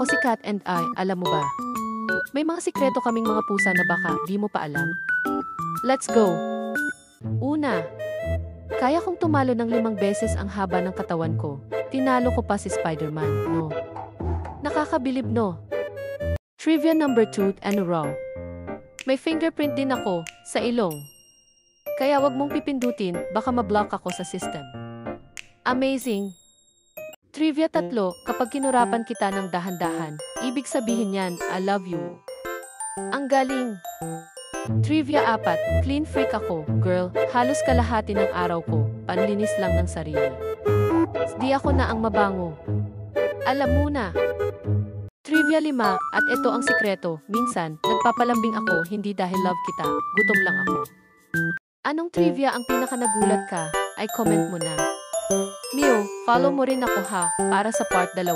Ako si Cat and I, alam mo ba? May mga sikreto kaming mga pusa na baka di mo pa alam. Let's go! Una, kaya kong tumalo ng 5 beses ang haba ng katawan ko. Tinalo ko pa si Spider-Man, no? Nakakabilib, no? Trivia number 2 and raw. May fingerprint din ako sa ilong. Kaya wag mong pipindutin, baka mablock ako sa system. Amazing! Trivia 3, kapag kinurapan kita ng dahan-dahan, ibig sabihin yan, I love you. Ang galing! Trivia 4, clean freak ako, girl, halos kalahati ng araw ko, panlinis lang ng sarili. Di ako na ang mabango. Alam mo na. Trivia 5, at ito ang sikreto, minsan, nagpapalambing ako hindi dahil love kita, gutom lang ako. Anong trivia ang pinakanagulat ka? Ay comment mo na. Mio, follow mo rin ako ha, para sa part 2.